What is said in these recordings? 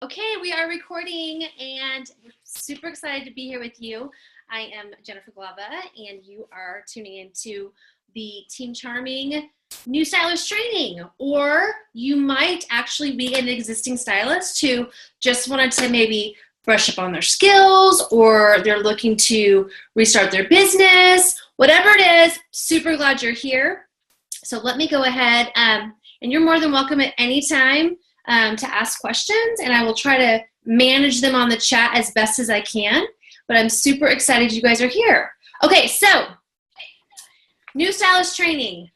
Okay, we are recording and we're super excited to be here with you. I am Jennifer Glava and you are tuning into the Team Charming New Stylist Training, or you might actually be an existing stylist who just wanted to maybe brush up on their skills, or they're looking to restart their business, whatever it is. Super glad you're here. So let me go ahead and you're more than welcome at any time to ask questions, and I will try to manage them on the chat as best as I can, but I'm super excited you guys are here. Okay, so new stylist training.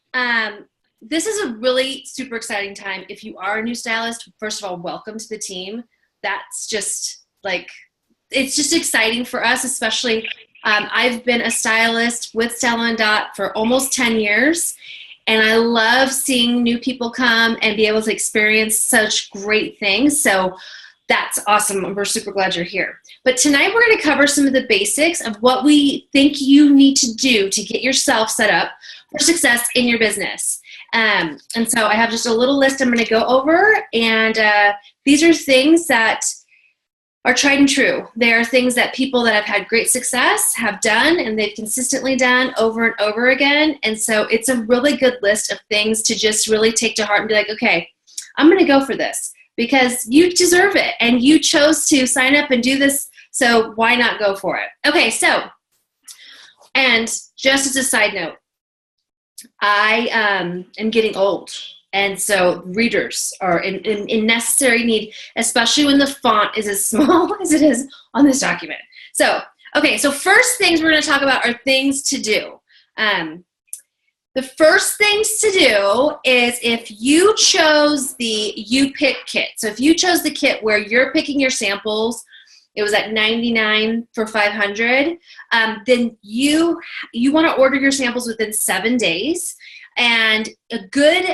This is a really super exciting time. If you are a new stylist, first of all, welcome to the team. That's just like, it's just exciting for us, especially I've been a stylist with Stella & Dot for almost 10 years. And I love seeing new people come and be able to experience such great things. So that's awesome. We're super glad you're here. But tonight we're going to cover some of the basics of what we think you need to do to get yourself set up for success in your business. And so I have just a little list I'm going to go over. And these are things that are tried and true. They are things that people that have had great success have done, and they've consistently done over and over again. And so it's a really good list of things to just really take to heart and be like, okay, I'm going to go for this because you deserve it and you chose to sign up and do this. So why not go for it? Okay. So, and just as a side note, I am getting old. And so readers are in necessary need, especially when the font is as small as it is on this document. So, okay, so first things we're going to talk about are things to do. The first things to do is if you chose the You Pick kit. So if you chose the kit where you're picking your samples, it was at $99 for 500, then you want to order your samples within 7 days. And a good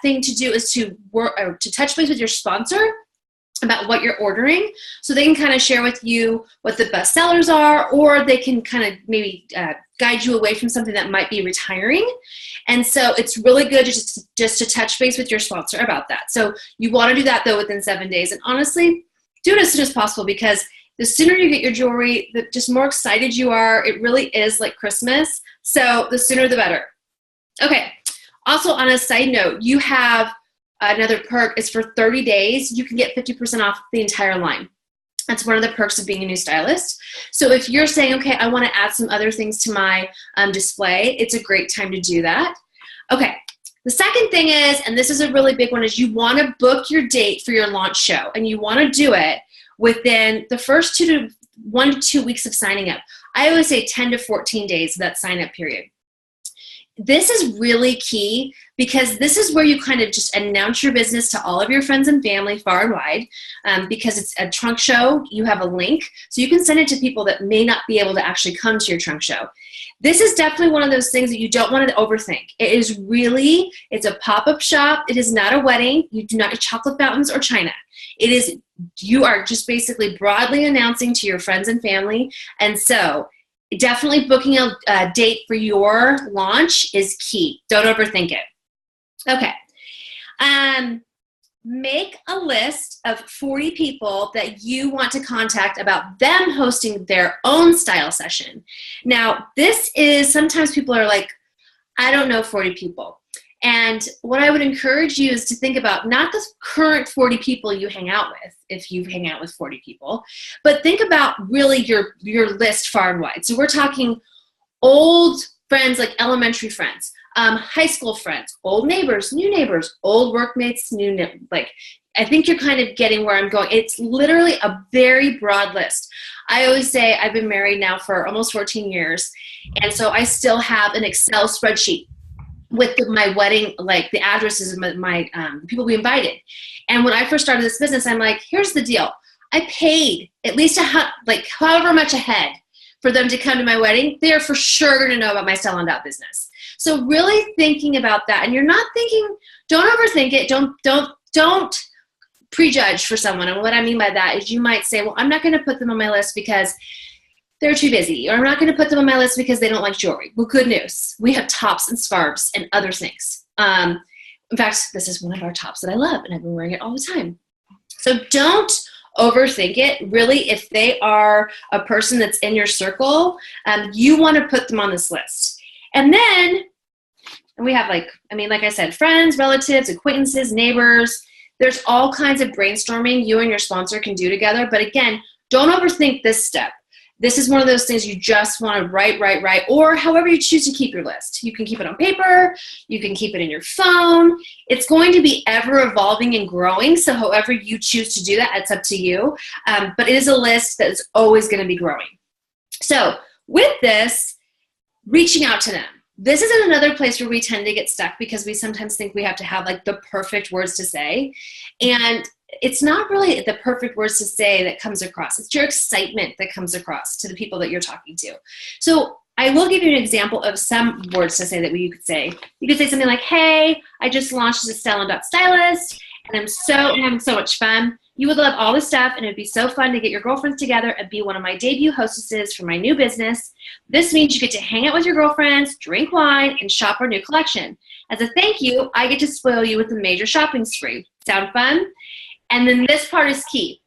thing to do is to touch base with your sponsor about what you're ordering, so they can kind of share with you what the best sellers are, or they can kind of maybe guide you away from something that might be retiring. And so it's really good just to touch base with your sponsor about that. So you want to do that though within 7 days, and honestly, do it as soon as possible, because the sooner you get your jewelry, the just more excited you are. It really is like Christmas. So the sooner the better. Okay. Also, on a side note, you have another perk. It's for 30 days. You can get 50% off the entire line. That's one of the perks of being a new stylist. So if you're saying, okay, I want to add some other things to my display, it's a great time to do that. Okay. The second thing is, and this is a really big one, is you want to book your date for your launch show, and you want to do it within the first 1 to 2 weeks of signing up. I always say 10 to 14 days of that sign up period. This is really key, because this is where you kind of just announce your business to all of your friends and family far and wide. Because it's a trunk show, you have a link, so you can send it to people that may not be able to actually come to your trunk show. This is definitely one of those things that you don't want to overthink. It's a pop-up shop. It is not a wedding. You do not get chocolate fountains or china. You are just basically broadly announcing to your friends and family. And so definitely booking a date for your launch is key. Don't overthink it. Okay. Make a list of 40 people that you want to contact about them hosting their own style session. Now, this is, sometimes people are like, I don't know 40 people. And what I would encourage you is to think about not the current 40 people you hang out with, if you hang out with 40 people, but think about really your list far and wide. So we're talking old friends, like elementary friends, high school friends, old neighbors, new neighbors, old workmates, I think you're kind of getting where I'm going. It's literally a very broad list. I always say I've been married now for almost 14 years, and so I still have an Excel spreadsheet with my wedding, like the addresses of my people we invited. And when I first started this business, I'm like, here's the deal. I paid at least however much ahead for them to come to my wedding. They are for sure going to know about my Stella & Dot business. So really thinking about that, and you're not thinking, don't overthink it. Don't prejudge for someone. And what I mean by that is you might say, well, I'm not going to put them on my list because they're too busy, or I'm not going to put them on my list because they don't like jewelry. Well, good news. We have tops and scarves and other things. In fact, this is one of our tops that I love, and I've been wearing it all the time. So don't overthink it. Really, if they are a person that's in your circle, you want to put them on this list. And then, and we have like I said, friends, relatives, acquaintances, neighbors. There's all kinds of brainstorming you and your sponsor can do together. But again, don't overthink this step. This is one of those things you just want to write, or however you choose to keep your list. You can keep it on paper. You can keep it in your phone. It's going to be ever evolving and growing. So however you choose to do that, it's up to you. But it is a list that is always going to be growing. So with this, reaching out to them. This is another place where we tend to get stuck because we sometimes think we have to have like the perfect words to say. And it's not really the perfect words to say that comes across. It's your excitement that comes across to the people that you're talking to. So I will give you an example of some words to say that you could say. You could say something like, hey, I just launched as a Stylist, and I'm having so much fun. You would love all this stuff, and it'd be so fun to get your girlfriends together and be one of my debut hostesses for my new business. This means you get to hang out with your girlfriends, drink wine, and shop our new collection. As a thank you, I get to spoil you with a major shopping spree. Sound fun? And then this part is key.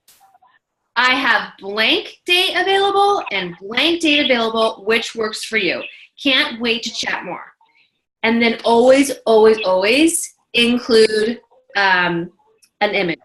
I have blank date available and blank date available, which works for you. Can't wait to chat more. And then always, always, always include an image.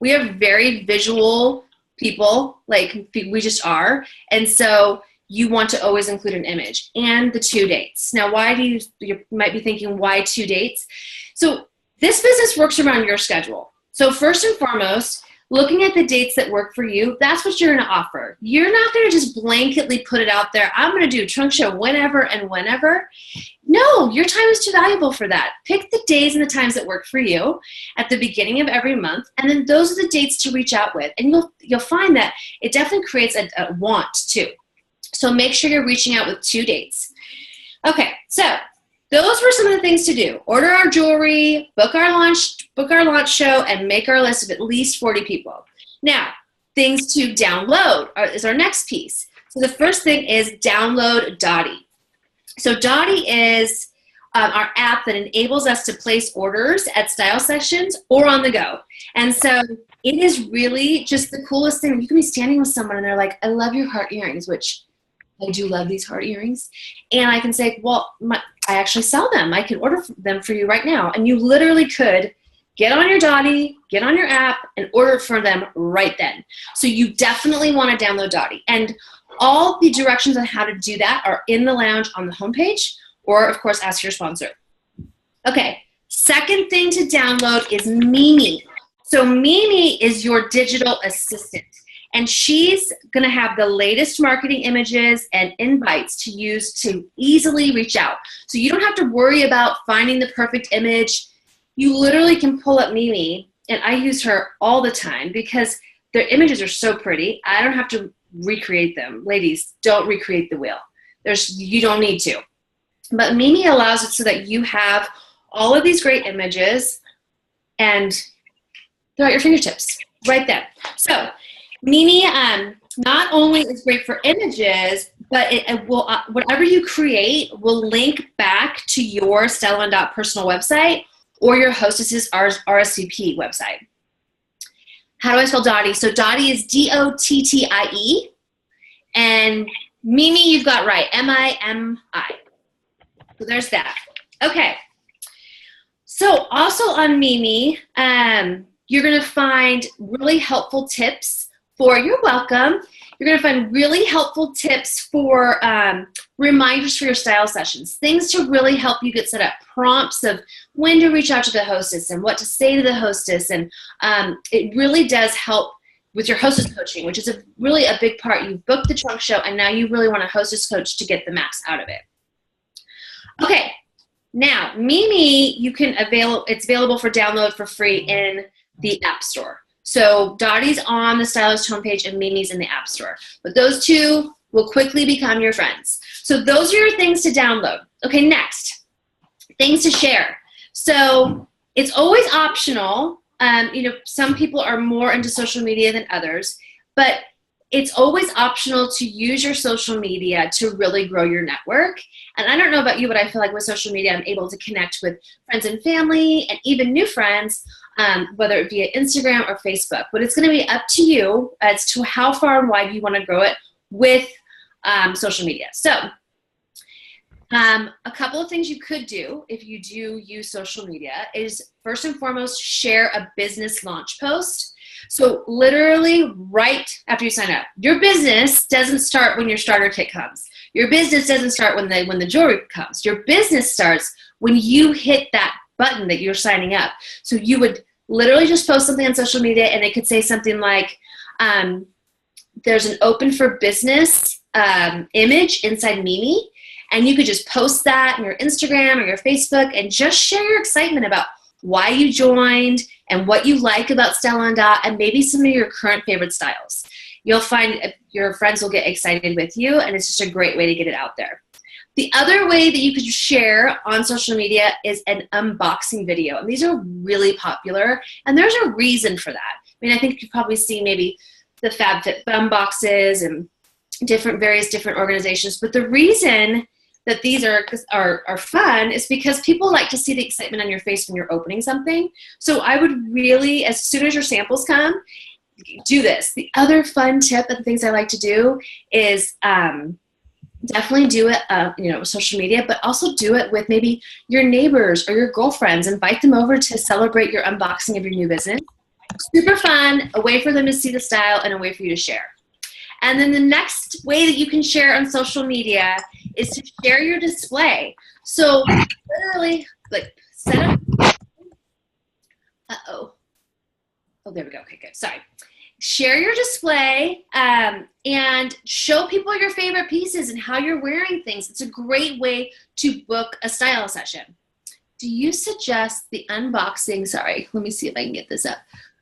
We are very visual people, like we just are. And so you want to always include an image and the 2 dates. Now, why do you might be thinking, why 2 dates? So this business works around your schedule. So first and foremost, looking at the dates that work for you, that's what you're going to offer. You're not going to just blanketly put it out there. I'm going to do a trunk show whenever and whenever. No, your time is too valuable for that. Pick the days and the times that work for you at the beginning of every month, and then those are the dates to reach out with. And you'll find that it definitely creates a want too. So make sure you're reaching out with 2 dates. Okay, so those were some of the things to do. Order our jewelry, book our launch show, and make our list of at least 40 people. Now, things to download is our next piece. So the first thing is download Dottie. So Dottie is our app that enables us to place orders at style sessions or on the go. And so it is really just the coolest thing. You can be standing with someone and they're like, I love your heart earrings, which I do love these heart earrings. And I can say, well, I actually sell them. I can order them for you right now. And you literally could get on your Dottie, get on your app, and order for them right then. So you definitely want to download Dottie. And all the directions on how to do that are in the lounge on the homepage, or of course, ask your sponsor. Okay, second thing to download is Mimi. So Mimi is your digital assistant. And she's going to have the latest marketing images and invites to use to easily reach out. So you don't have to worry about finding the perfect image. You literally can pull up Mimi, and I use her all the time because their images are so pretty. I don't have to recreate them. Ladies, don't recreate the wheel. You don't need to. But Mimi allows it so that you have all of these great images and they're at your fingertips right there. So Mimi not only is great for images, but it will whatever you create will link back to your Styleon.personal website or your hostess's RSVP website. How do I spell Dottie? So Dottie is D-O-T-T-I-E, and Mimi you've got right, M-I-M-I. So there's that. Okay. So also on Mimi, you're going to find really helpful tips for, you're welcome. You're going to find really helpful tips for reminders for your style sessions, things to really help you get set up, prompts of when to reach out to the hostess and what to say to the hostess. And it really does help with your hostess coaching, which is really a big part. You've booked the trunk show and now you really want a hostess coach to get the max out of it. Okay, now Mimi, it's available for download for free in the App Store. So Dottie's on the Stylist homepage and Mimi's in the App Store. But those two will quickly become your friends. So those are your things to download. Okay, next, things to share. So it's always optional. Some people are more into social media than others, but it's always optional to use your social media to really grow your network. And I don't know about you, but I feel like with social media, I'm able to connect with friends and family and even new friends whether it be at Instagram or Facebook. But it's going to be up to you as to how far and wide you want to grow it with social media. So a couple of things you could do if you do use social media is, first and foremost, share a business launch post. So literally right after you sign up. Your business doesn't start when your starter kit comes. Your business doesn't start when the jewelry comes. Your business starts when you hit that button that you're signing up. So you would literally just post something on social media, and it could say something like, there's an open for business image inside Mimi, and you could just post that on your Instagram or your Facebook and just share your excitement about why you joined and what you like about Stella & Dot, and maybe some of your current favorite styles. You'll find your friends will get excited with you, and it's just a great way to get it out there. The other way that you could share on social media is an unboxing video. And these are really popular, and there's a reason for that. I mean, I think you've probably seen maybe the FabFitFun boxes and various different organizations, but the reason that these are fun is because people like to see the excitement on your face when you're opening something. So I would really, as soon as your samples come, do this. The other fun tip and things I like to do is definitely do it, social media, but also do it with maybe your neighbors or your girlfriends. Invite them over to celebrate your unboxing of your new business. Super fun, a way for them to see the style and a way for you to share. And then the next way that you can share on social media is to share your display. So literally, like, set up. Oh, there we go. Okay, good. Sorry. Share your display and show people your favorite pieces and how you're wearing things. It's a great way to book a style session. Do you suggest the unboxing? Sorry, let me see if I can get this up.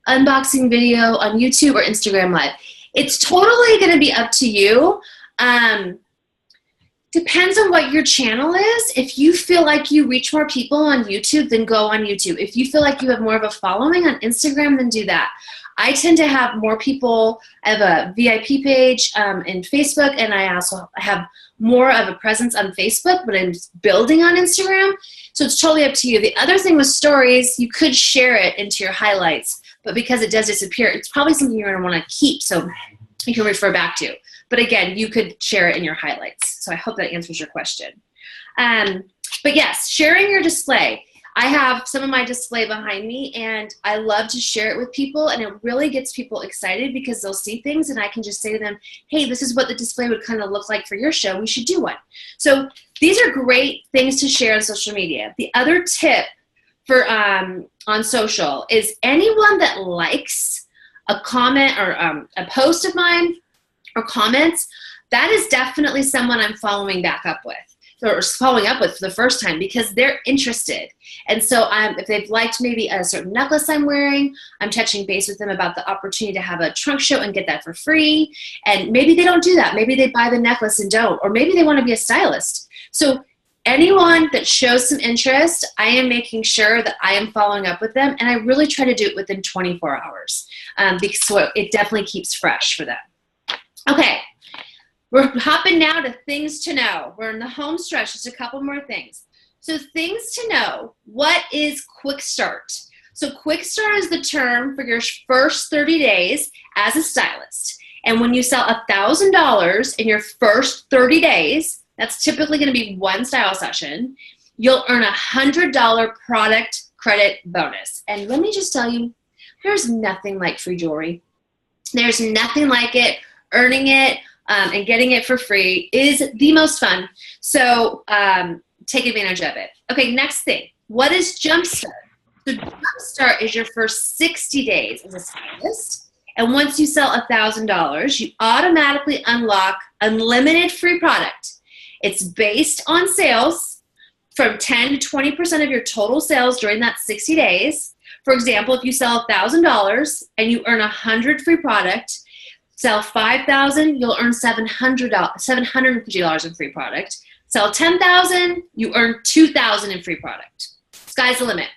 Unboxing video on YouTube or Instagram Live? It's totally going to be up to you. Depends on what your channel is. If you feel like you reach more people on YouTube, then go on YouTube. If you feel like you have more of a following on Instagram, then do that. I tend to have more people. I have a VIP page in Facebook, and I also have more of a presence on Facebook, but I'm building on Instagram. So it's totally up to you. The other thing with stories, you could share it into your highlights, but because it does disappear, it's probably something you're going to want to keep so you can refer back to. But again, you could share it in your highlights. So I hope that answers your question. But yes, sharing your display. I have some of my display behind me, and I love to share it with people, and it really gets people excited because they'll see things, and I can just say to them, hey, this is what the display would kind of look like for your show. We should do one. So these are great things to share on social media. The other tip for on social is anyone that likes a comment or a post of mine or comments, that is definitely someone I'm following back up with, or following up with for the first time, because they're interested. And so if they've liked maybe a certain necklace I'm wearing, I'm touching base with them about the opportunity to have a trunk show and get that for free. And maybe they don't do that. Maybe they buy the necklace and don't, or maybe they want to be a stylist. So anyone that shows some interest, I am making sure that I am following up with them, and I really try to do it within 24 hours because so it definitely keeps fresh for them. Okay. We're hopping now to things to know. We're in the home stretch, just a couple more things. So things to know, what is Quick Start? So Quick Start is the term for your first 30 days as a stylist. And when you sell $1,000 in your first 30 days, that's typically going to be one style session, you'll earn $100 product credit bonus. And let me just tell you, there's nothing like free jewelry. There's nothing like it. Earning it and getting it for free is the most fun. So take advantage of it. Okay, next thing. What is Jumpstart? So Jumpstart is your first 60 days as a stylist. And once you sell $1,000, you automatically unlock unlimited free product. It's based on sales from 10 to 20% of your total sales during that 60 days. For example, if you sell $1,000 and you earn 100 free product, sell $5,000, you'll earn $750 in free product. Sell $10,000, you earn $2,000 in free product. Sky's the limit.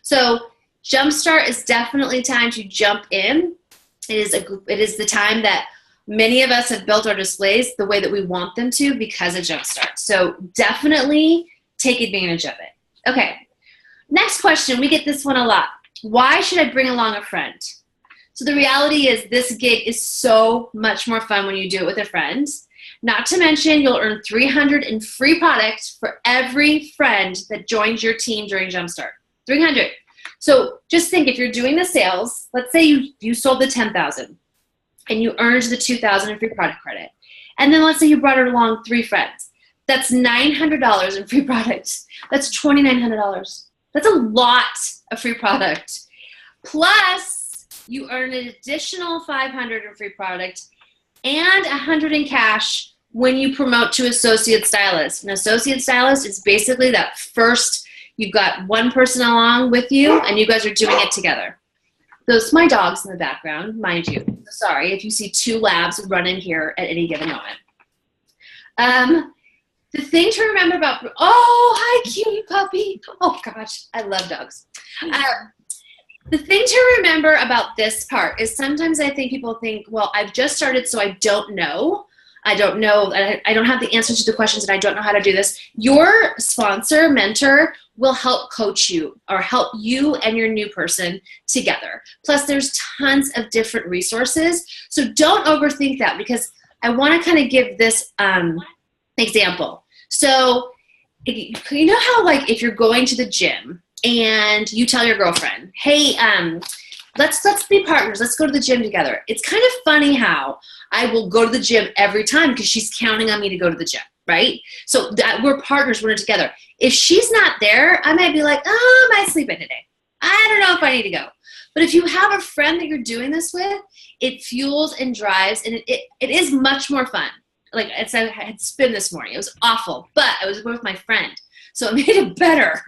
So Jumpstart is definitely time to jump in. It is the time that many of us have built our displays the way that we want them to because of Jumpstart. So definitely take advantage of it. Okay, next question. We get this one a lot. Why should I bring along a friend? So the reality is this gig is so much more fun when you do it with a friend. Not to mention you'll earn $300 in free product for every friend that joins your team during Jumpstart. $300. So just think, if you're doing the sales, let's say you sold the $10,000 and you earned the $2,000 in free product credit. And then let's say you brought along 3 friends. That's $900 in free product. That's $2,900. That's a lot of free product. Plus, you earn an additional $500 in free product and $100 in cash when you promote to associate stylist. An associate stylist is basically that first, you've got one person along with you and you guys are doing it together. Those are my dogs in the background, mind you. Sorry if you see 2 labs running here at any given moment. The thing to remember about, oh, hi, cutie puppy. Oh gosh, I love dogs. The thing to remember about this part is sometimes I think people think, well, I've just started, so I don't know. I don't know. I don't have the answer to the questions and I don't know how to do this. Your sponsor, mentor, will help coach you or help you and your new person together. Plus, there's tons of different resources. So don't overthink that, because I want to kind of give this example. So you know how, like, if you're going to the gym and you tell your girlfriend, hey, let's be partners. Let's go to the gym together. It's kind of funny how I will go to the gym every time because she's counting on me to go to the gym, right? So that we're partners, we're together. If she's not there, I might be like, oh, I might sleep in today. I don't know if I need to go. But if you have a friend that you're doing this with, it fuels and drives, and it is much more fun. Like I had spin this morning. It was awful, but I was with my friend. So it made it better.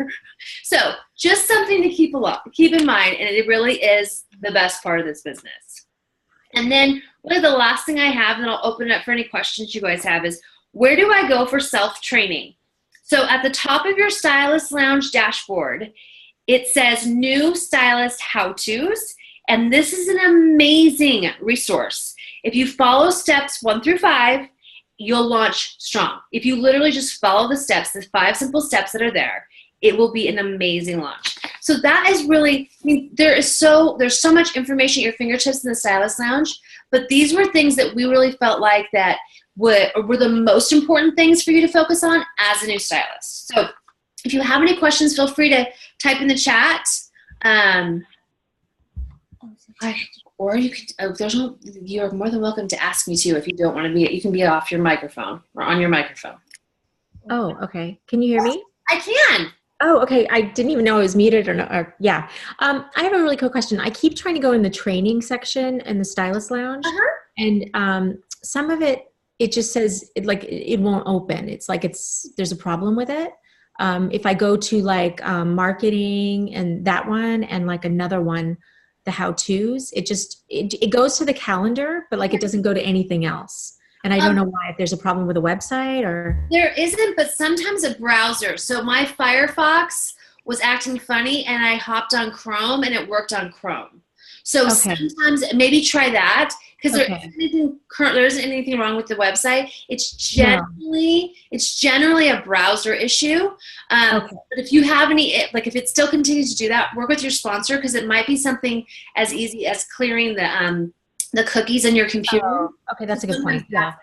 So just something to keep in mind, and it really is the best part of this business. And then the last thing I have, and I'll open it up for any questions you guys have, is where do I go for self-training? So at the top of your Stylist Lounge dashboard, it says New Stylist How-Tos, and this is an amazing resource. If you follow steps 1 through 5, you'll launch strong. If you literally just follow the steps, the 5 simple steps that are there, it will be an amazing launch. So that is really, I mean, there's so much information at your fingertips in the Stylist Lounge, but these were things that we really felt like that were the most important things for you to focus on as a new stylist. So if you have any questions, feel free to type in the chat. Or you could, you're more than welcome to ask me too if you don't want to be, you can be off your microphone or on your microphone. Oh, okay. Can you hear me? I can. Oh, okay. I didn't even know I was muted or not. Yeah. I have a really cool question. I keep trying to go in the training section in the Stylist Lounge, and some of it just says it won't open. It's like there's a problem with it. If I go to like marketing and that one and like another one, the how-tos, it goes to the calendar, but like it doesn't go to anything else. And I don't know why, if there's a problem with a website or. There isn't, but sometimes a browser. So my Firefox was acting funny and I hopped on Chrome and it worked on Chrome. So sometimes maybe try that, because there isn't anything wrong with the website. It's generally a browser issue. But if you have any, like if it still continues to do that, work with your sponsor, because it might be something as easy as clearing the cookies in your computer. Oh, okay, that's a good point. Yeah.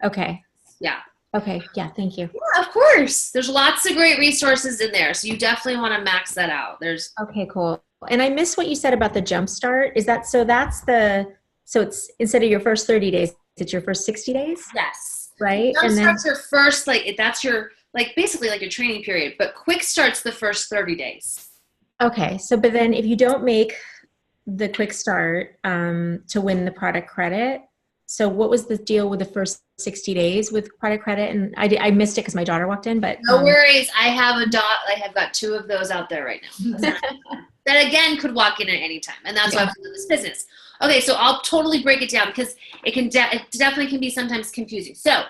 Okay. Yeah. Okay. Yeah. Thank you. Yeah, of course. There's lots of great resources in there, so you definitely want to max that out. Okay, cool. And I missed what you said about the Jumpstart. Is that so? So it's instead of your first 30 days, it's your first 60 days. Yes. Right. And then your first that's your basically like your training period, but Quick Start's the first 30 days. Okay. So, but then if you don't make the Quick Start to win the product credit, so what was the deal with the first 60 days with product credit? And I missed it because my daughter walked in, but no worries. I have got 2 of those out there right now. That again could walk in at any time, and that's why I'm in this business. Okay, so I'll totally break it down because it definitely can be sometimes confusing. So,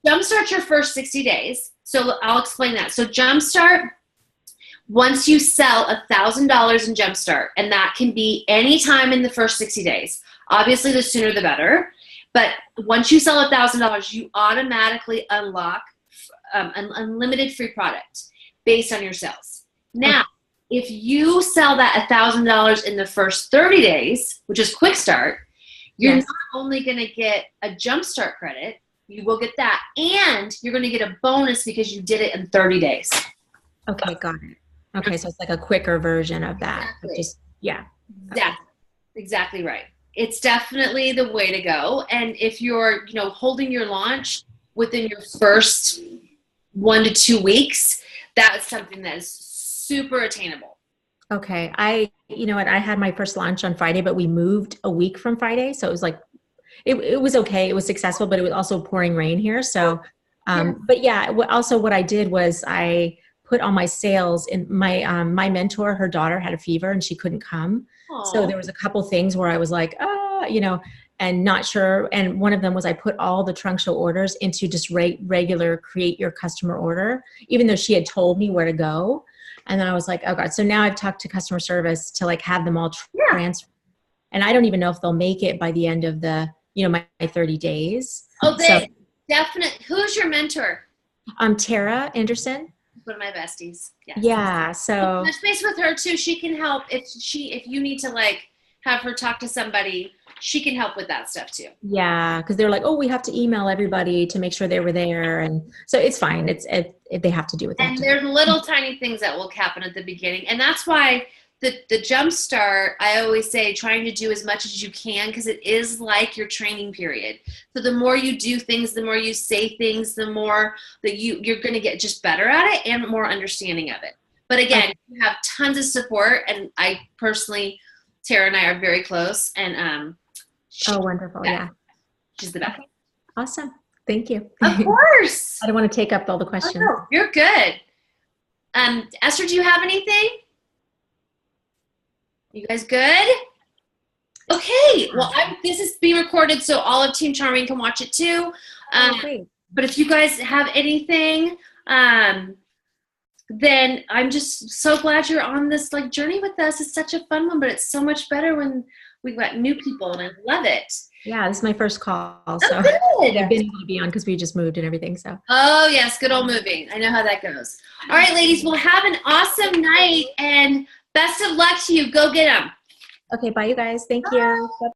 Jumpstart your first 60 days. So I'll explain that. So Jumpstart, once you sell $1,000 in Jumpstart, and that can be any time in the first 60 days. Obviously, the sooner the better. But once you sell $1,000, you automatically unlock an unlimited free product based on your sales. Now, if you sell that $1,000 in the first 30 days, which is quick start, you're Yes. not only going to get a jumpstart credit, you will get that, and you're going to get a bonus because you did it in 30 days. Okay, got it. Okay, so it's like a quicker version of that. Exactly. Just, yeah. Exactly right. It's definitely the way to go. And if you're, holding your launch within your first 1 to 2 weeks, that's something that is super attainable. Okay. You know what? I had my first launch on Friday, but we moved a week from Friday. So it was like, it was okay. It was successful, but it was also pouring rain here. So, but yeah, also what I did was I put all my sales in my mentor, her daughter had a fever and she couldn't come. Aww. So there was a couple things where I was like, and not sure. And one of them was I put all the trunk show orders into just regular create your customer order, even though she had told me where to go. And then I was like, oh God. So now I've talked to customer service to like have them all transfer. And I don't even know if they'll make it by the end of my 30 days. Oh, definitely. Who's your mentor? Tara Anderson. One of my besties. Yes. Yeah. So touch base with her too. She can help if you need to like have her talk to somebody. She can help with that stuff too. Yeah, because they're like, oh, we have to email everybody to make sure they were there, and so it's fine. It's if they have to do it. And there's little tiny things that will happen at the beginning, and that's why the jump start, I always say, trying to do as much as you can, because it is like your training period. So the more you do things, the more you say things, the more that you're going to get just better at it and more understanding of it. But again, you have tons of support, and I personally, Tara and I are very close, and wonderful. Yeah. She's the best. Okay. Awesome. Thank you. Of course. I don't want to take up all the questions. Oh, no, you're good. Esther, do you have anything? You guys good? Okay. Well, this is being recorded, so all of Team Charming can watch it too. Great. But if you guys have anything, then I'm just so glad you're on this like journey with us. It's such a fun one, but it's so much better when we've got new people, and I love it. Yeah, this is my first call, so oh, I've been able to be on because we just moved and everything. So. Oh yes, good old moving. I know how that goes. All right, ladies, well, have an awesome night, and best of luck to you. Go get them. Okay, bye, you guys. Thank you. Bye.